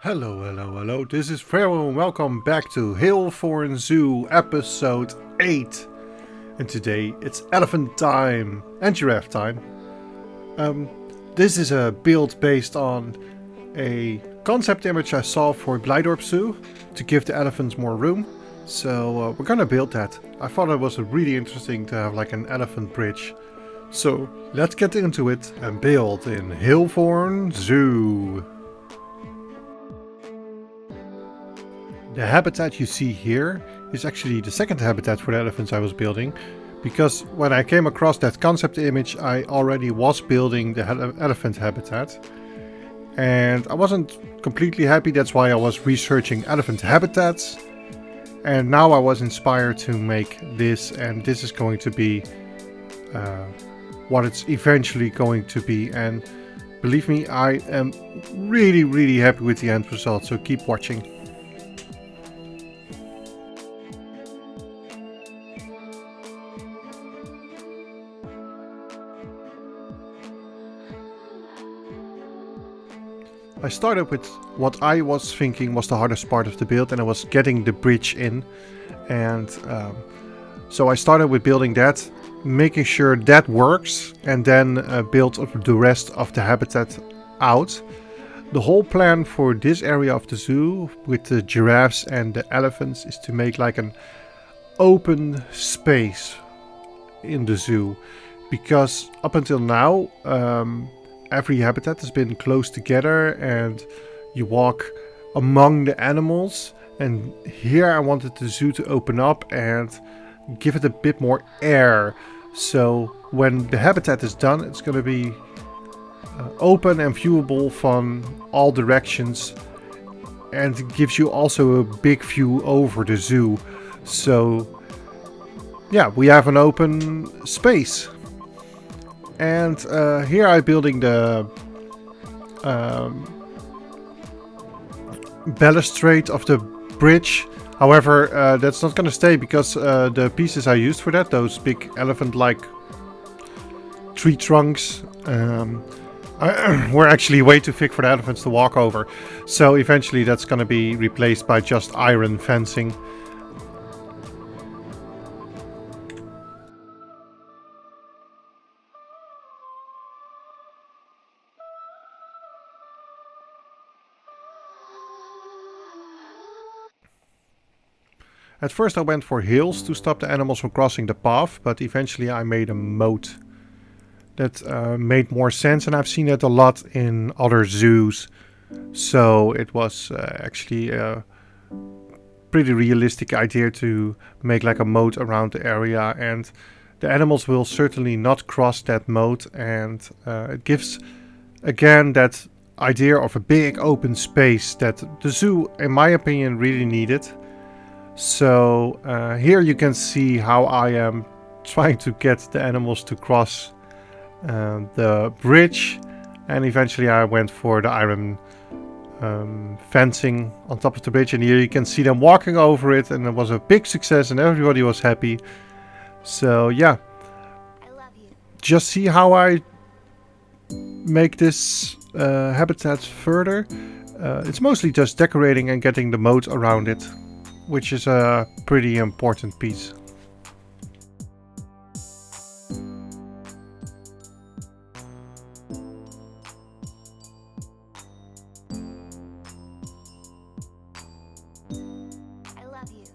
Hello, hello, hello. This is Pharaoh and welcome back to Halethorn Zoo episode 8. And today it's elephant time and giraffe time. This is a build based on a concept image I saw for Blijdorp Zoo to give the elephants more room. So we're gonna build that. I thought it was really interesting to have like an elephant bridge. So let's get into it and build in Halethorn Zoo. The habitat you see here is actually the second habitat for the elephants I was building, because when I came across that concept image I already was building the elephant habitat and I wasn't completely happy. That's why I was researching elephant habitats, and now I was inspired to make this, and this is going to be what it's eventually going to be. And believe me, I am really happy with the end result, so keep watching. I started with what I was thinking was the hardest part of the build, and it was getting the bridge in. And so I started with building that, making sure that works, and then build the rest of the habitat out. The whole plan for this area of the zoo with the giraffes and the elephants is to make like an open space in the zoo, because up until now every habitat has been close together and you walk among the animals, and here I wanted the zoo to open up and give it a bit more air. So when the habitat is done, it's going to be open and viewable from all directions, and it gives you also a big view over the zoo. So yeah, we have an open space. And here I'm building the balustrade of the bridge. However, that's not going to stay, because the pieces I used for that, those big elephant-like tree trunks, were actually way too thick for the elephants to walk over. So eventually that's going to be replaced by just iron fencing. At first I went for hills to stop the animals from crossing the path, but eventually I made a moat. That made more sense, and I've seen it a lot in other zoos. So it was actually a pretty realistic idea to make like a moat around the area, and the animals will certainly not cross that moat, and it gives again that idea of a big open space that the zoo, in my opinion, really needed. So here you can see how I am trying to get the animals to cross the bridge, and eventually I went for the iron fencing on top of the bridge, and here you can see them walking over it, and it was a big success and everybody was happy. So yeah, just see how I make this habitat further. It's mostly just decorating and getting the moat around it, which is a pretty important piece. I love you.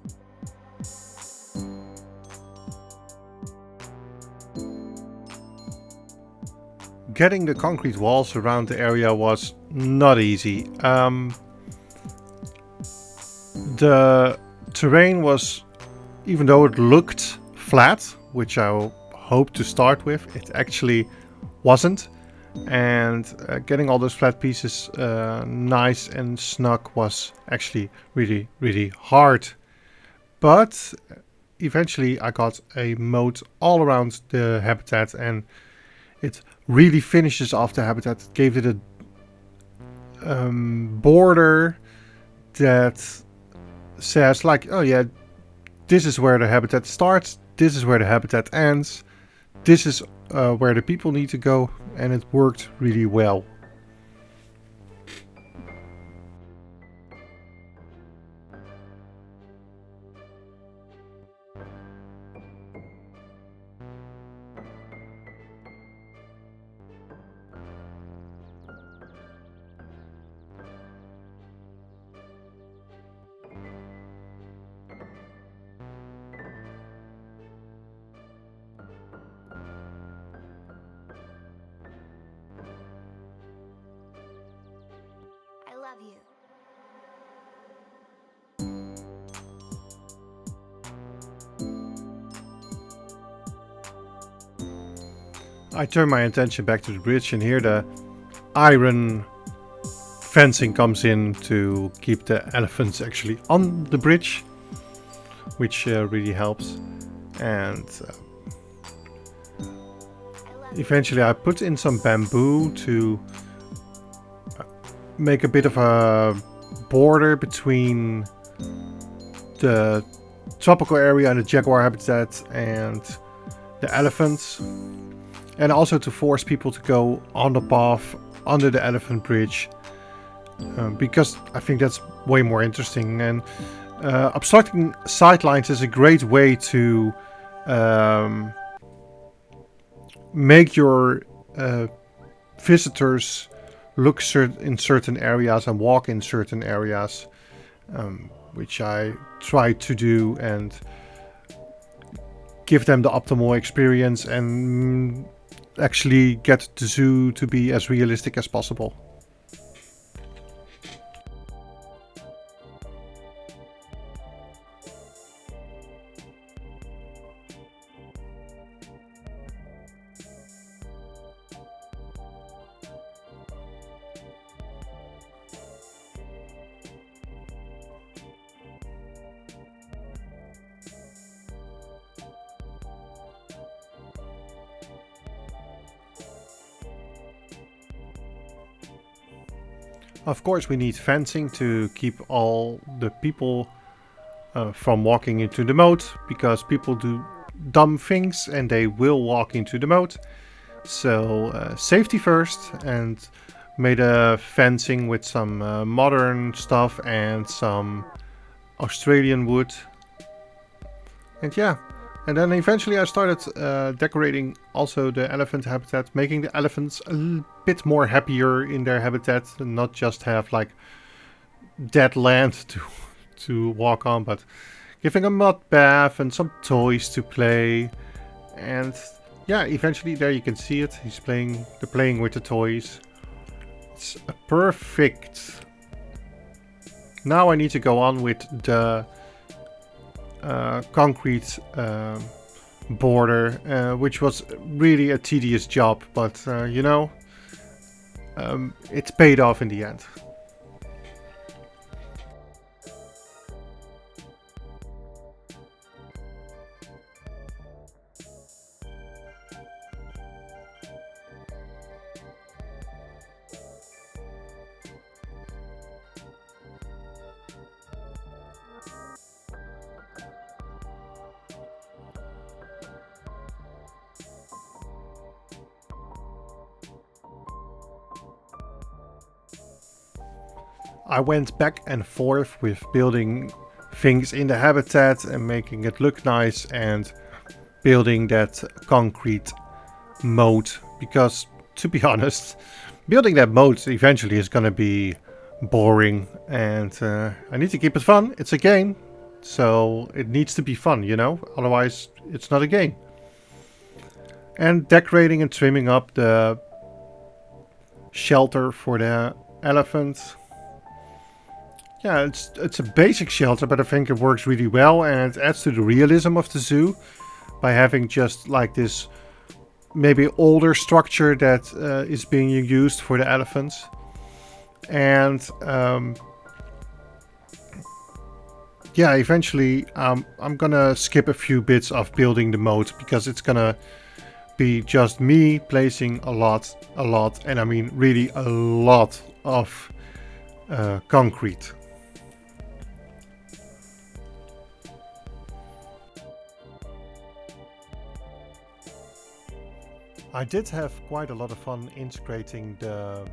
Getting the concrete walls around the area was not easy. The terrain was, even though it looked flat, which I hoped to start with, it actually wasn't. And getting all those flat pieces nice and snug was actually really hard. But eventually I got a moat all around the habitat, and it really finishes off the habitat. It gave it a border that says like, oh yeah, this is where the habitat starts, this is where the habitat ends, this is where the people need to go, and it worked really well. love you. I turn my attention back to the bridge, and here the iron fencing comes in to keep the elephants actually on the bridge, which really helps. And eventually I put in some bamboo to make a bit of a border between the tropical area and the jaguar habitat and the elephants, and also to force people to go on the path under the elephant bridge, because I think that's way more interesting. And obstructing sightlines is a great way to make your visitors look in certain areas and walk in certain areas, which I try to do and give them the optimal experience and actually get the zoo to be as realistic as possible. Of course, we need fencing to keep all the people from walking into the moat, because people do dumb things and they will walk into the moat. So safety first, and made a fencing with some modern stuff and some Australian wood. And yeah, and then eventually I started decorating also the elephant habitat, making the elephants a bit more happier in their habitat, and not just have like dead land to walk on, but giving a mud bath and some toys to play. And yeah, eventually there you can see it. They're playing with the toys. It's perfect. Now I need to go on with the concrete border, which was really a tedious job, but it's paid off in the end. I went back and forth with building things in the habitat and making it look nice, and building that concrete moat, because to be honest, building that moat eventually is gonna be boring, and I need to keep it fun. It's a game, so it needs to be fun, otherwise it's not a game. And decorating and trimming up the shelter for the elephant. Yeah, it's a basic shelter, but I think it works really well, and it adds to the realism of the zoo by having just like this maybe older structure that is being used for the elephants. And yeah, eventually I'm gonna skip a few bits of building the moat, because it's gonna be just me placing a lot, and I mean really a lot of concrete. I did have quite a lot of fun integrating the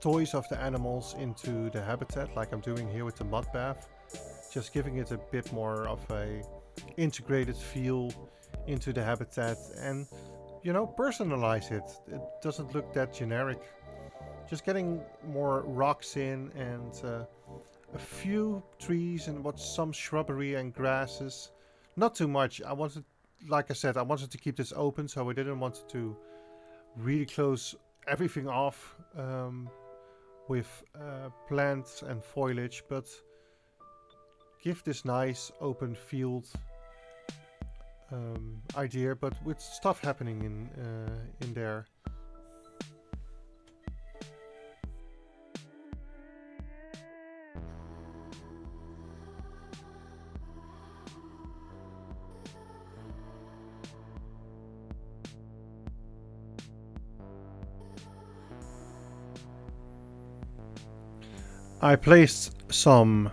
toys of the animals into the habitat, like I'm doing here with the mud bath. Just giving it a bit more of a integrated feel into the habitat, and personalize it. It doesn't look that generic. Just getting more rocks in, and a few trees and some shrubbery and grasses. Not too much. Like I said, I wanted to keep this open, so I didn't want to really close everything off. with plants and foliage, but give this nice open field idea, but with stuff happening in there. I placed some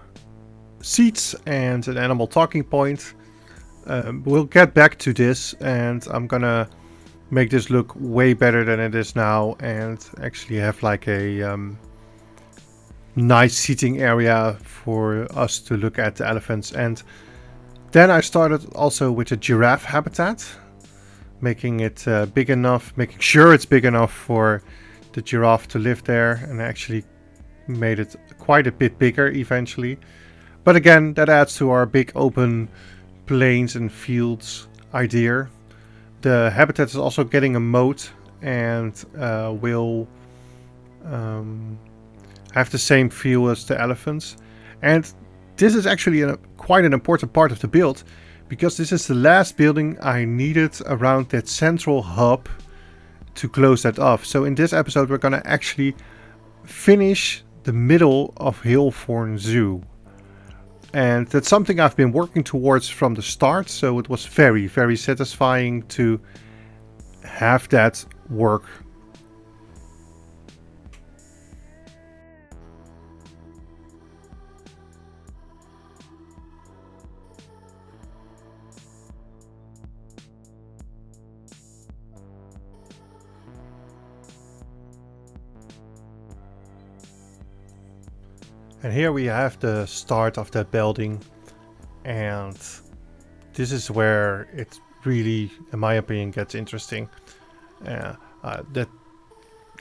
seats and an animal talking point. We'll get back to this, and I'm gonna make this look way better than it is now, and actually have like a nice seating area for us to look at the elephants. And then I started also with a giraffe habitat, making it big enough, making sure it's big enough for the giraffe to live there, and actually made it quite a bit bigger eventually. But again, that adds to our big open plains and fields idea. The habitat is also getting a moat, and will have the same feel as the elephants. And this is actually quite an important part of the build, because this is the last building I needed around that central hub to close that off. So in this episode we're gonna actually finish the middle of Halethorn Zoo. And that's something I've been working towards from the start, so it was very, very satisfying to have that work. And here we have the start of that building, and this is where it really, in my opinion, gets interesting. That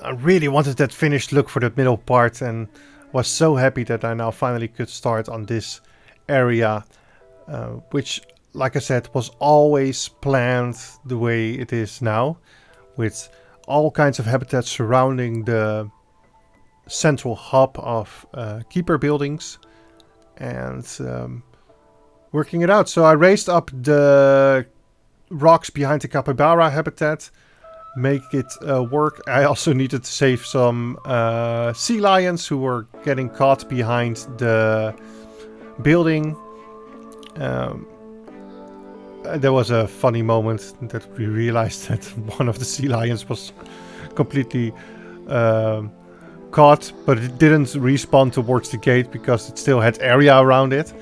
I really wanted that finished look for the middle part, and was so happy that I now finally could start on this area, which, like I said, was always planned the way it is now, with all kinds of habitats surrounding the central hub of keeper buildings, and working it out. So I raised up the rocks behind the capybara habitat, make it work. I also needed to save some sea lions who were getting caught behind the building. There was a funny moment that we realized that one of the sea lions was completely caught, but it didn't respawn towards the gate because it still had area around it.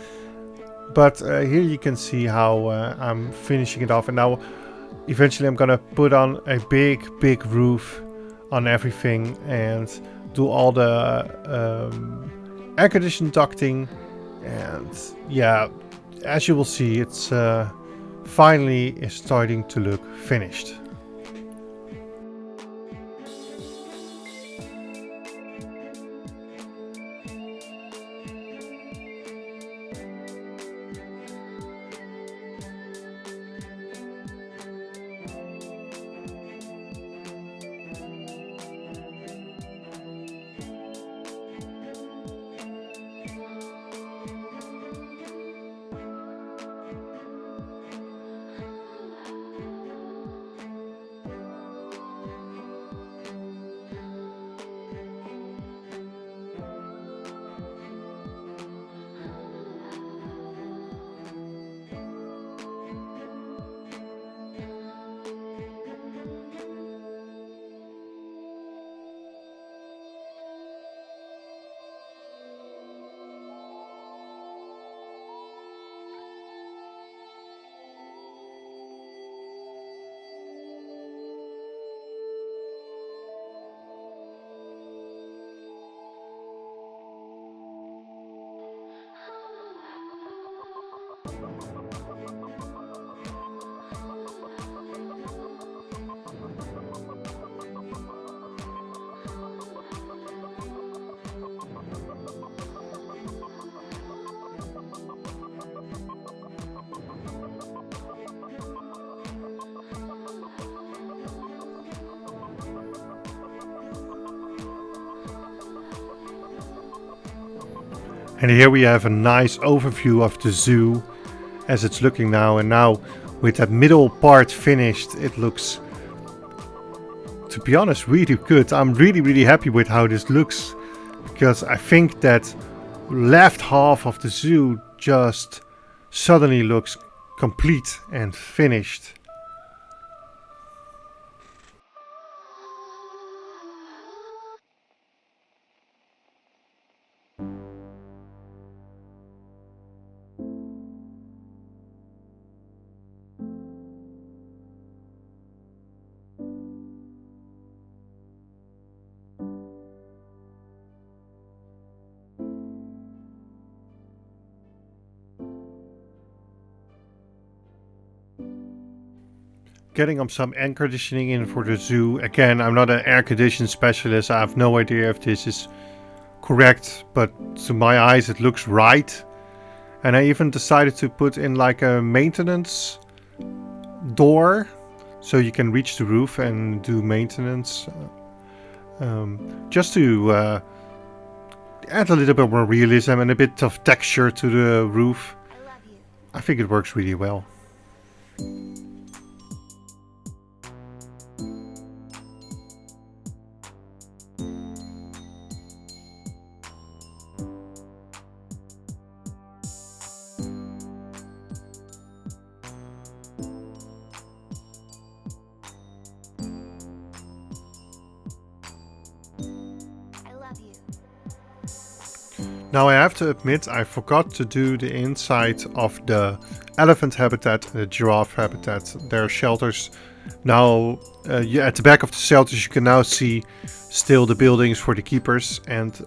But here you can see how I'm finishing it off, and now eventually I'm gonna put on a big roof on everything and do all the air condition ducting. And yeah, as you will see, it's finally is starting to look finished. And here we have a nice overview of the zoo as it's looking now. And now with that middle part finished, it looks, to be honest, really good. I'm really happy with how this looks, because I think that left half of the zoo just suddenly looks complete and finished. Getting some air conditioning in for the zoo. Again, I'm not an air conditioning specialist. I have no idea if this is correct, but to my eyes it looks right. And I even decided to put in like a maintenance door, so you can reach the roof and do maintenance. Just to add a little bit more realism and a bit of texture to the roof. I think it works really well. Now I have to admit, I forgot to do the inside of the elephant habitat and the giraffe habitat. There are shelters. Now, at the back of the shelters you can now see still the buildings for the keepers, and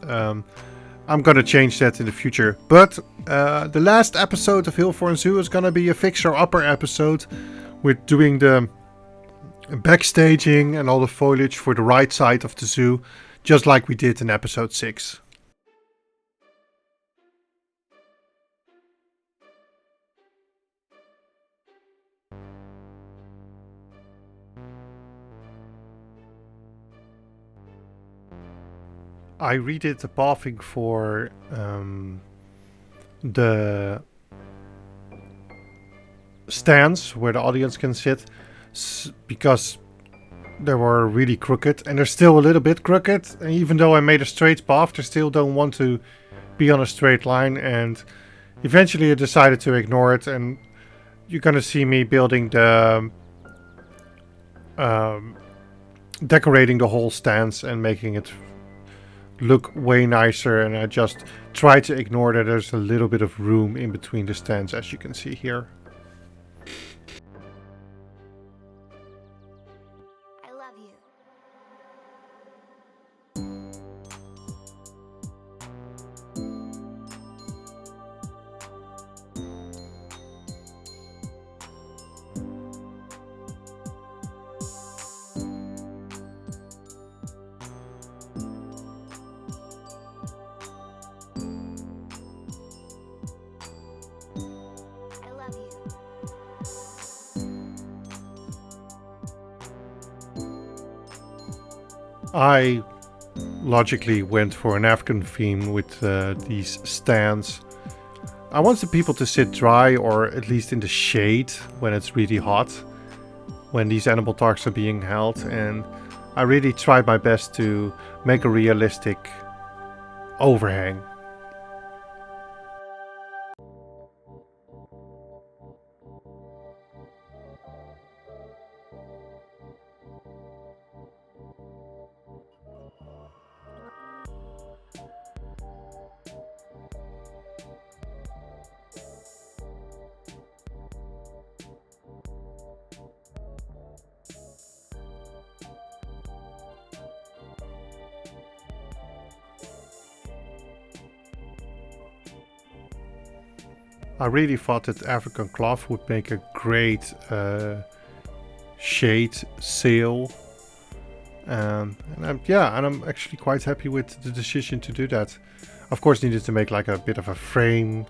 I'm gonna change that in the future. But the last episode of Halethorn Zoo is gonna be a fixer-upper episode with doing the backstaging and all the foliage for the right side of the zoo, just like we did in episode 6. I redid the pathing for the stands where the audience can sit, because they were really crooked, and they're still a little bit crooked. And even though I made a straight path, they still don't want to be on a straight line, and eventually I decided to ignore it. And you're gonna see me building the decorating the whole stands and making it look way nicer. And I just try to ignore that there's a little bit of room in between the stands, as you can see here. I love you. I logically went for an African theme with these stands. I want the people to sit dry, or at least in the shade when it's really hot, when these animal talks are being held, and I really tried my best to make a realistic overhang. I really thought that African cloth would make a great shade sail, and I'm actually quite happy with the decision to do that. Of course, needed to make like a bit of a frame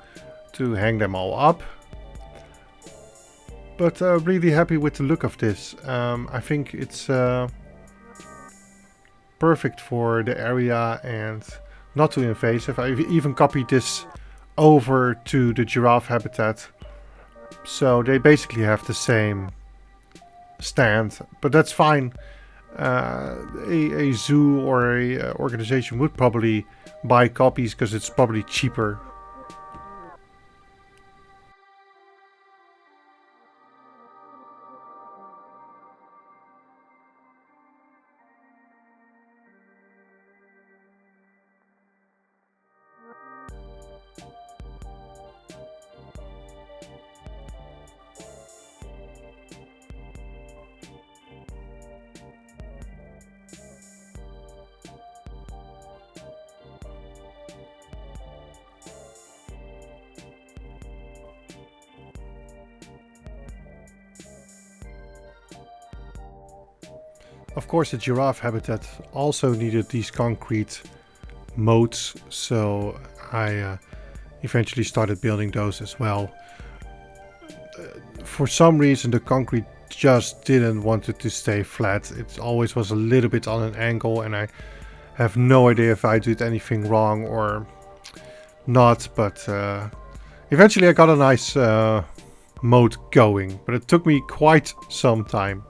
to hang them all up, but really happy with the look of this. I think it's perfect for the area and not too invasive. I've even copied this over to the giraffe habitat. So they basically have the same stand, but that's fine. A zoo or a organization would probably buy copies because it's probably cheaper. Of course, the giraffe habitat also needed these concrete moats, so I eventually started building those as well. For some reason, the concrete just didn't want it to stay flat. It always was a little bit on an angle, and I have no idea if I did anything wrong or not, but eventually I got a nice moat going, but it took me quite some time.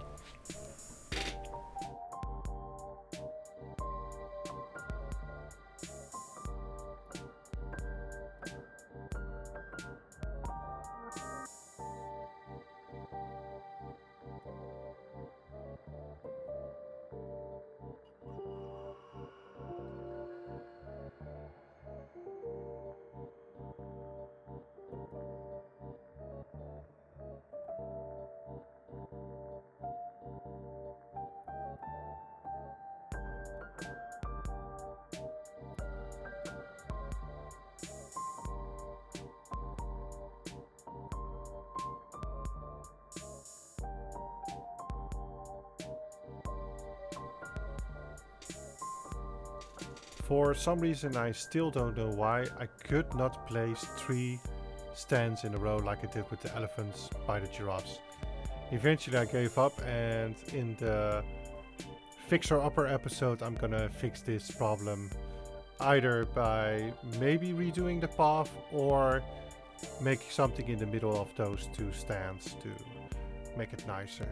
For some reason, I still don't know why, I could not place 3 stands in a row like I did with the elephants by the giraffes. Eventually I gave up, and in the Fixer Upper episode I'm gonna fix this problem either by maybe redoing the path or making something in the middle of those 2 stands to make it nicer.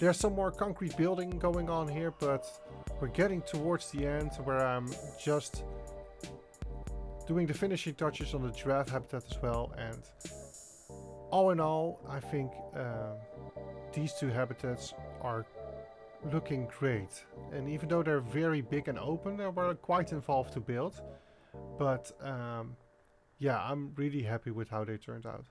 There's some more concrete building going on here, but we're getting towards the end where I'm just doing the finishing touches on the giraffe habitat as well. And all in all, I think these 2 habitats are looking great. And even though they're very big and open, they were quite involved to build. But yeah, I'm really happy with how they turned out.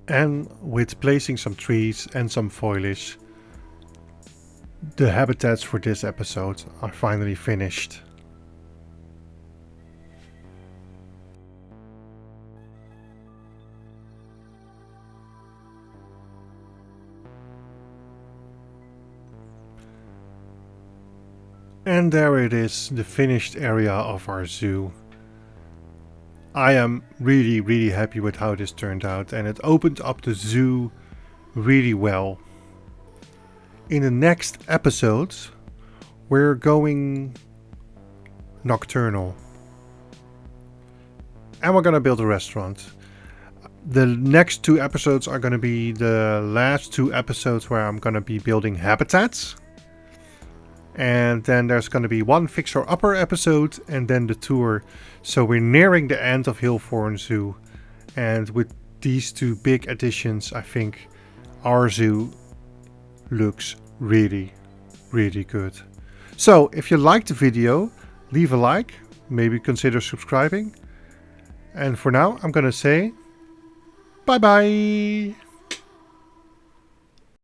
And with placing some trees and some foliage, the habitats for this episode are finally finished. And there it is, the finished area of our zoo. I am really happy with how this turned out, and it opened up the zoo really well. In the next episodes, we're going nocturnal. And we're gonna build a restaurant. The next 2 episodes are gonna be the last 2 episodes where I'm gonna be building habitats. And then there's going to be one Fixer Upper episode and then the tour. So we're nearing the end of Halethorn Zoo. And with these two big additions, I think our zoo looks really, really good. So if you liked the video, leave a like, maybe consider subscribing. And for now, I'm gonna say bye bye.